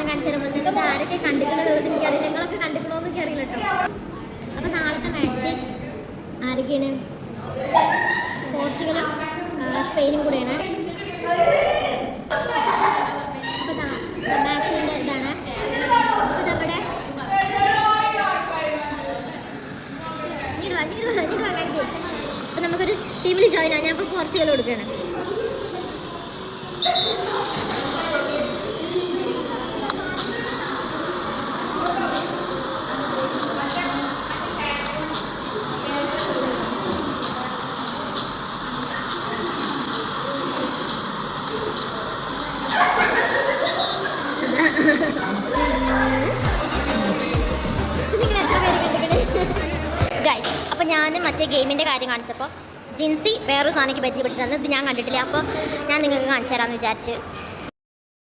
കാണിച്ചു തരാൻ പോകുന്നത്. ആരൊക്കെ കണ്ടിട്ടുള്ളത് എനിക്കറിയില്ല, നിങ്ങളൊക്കെ കണ്ടിട്ടുള്ളതെന്ന് എനിക്കറിയില്ല കേട്ടോ. അപ്പോൾ നാളത്തെ മാച്ച് ആരൊക്കെയാണ്? പോർച്ചുഗലും സ്പെയിനും കൂടെയാണ്. അപ്പോൾ മാച്ചിൻ്റെ ഇതാണ്. അപ്പോൾ ഇതവിടെ കാണിക്കും. അപ്പോൾ നമുക്കൊരു ടീമിൽ ജോയിൻ ആവാം. ഞാൻ ഇപ്പോൾ പോർച്ചുഗൽ കൊടുക്കുകയാണ്. ഗൈസ്, അപ്പോൾ ഞാൻ മറ്റേ ഗെയിമിൻ്റെ കാര്യം കാണിച്ചപ്പോൾ ജിൻസി വേറൊരു സാധനക്ക് പരിചയപ്പെട്ടിരുന്നത് ഇത് ഞാൻ കണ്ടിട്ടില്ല. അപ്പോൾ ഞാൻ നിങ്ങൾക്ക് കാണിച്ചു തരാമെന്ന് വിചാരിച്ച്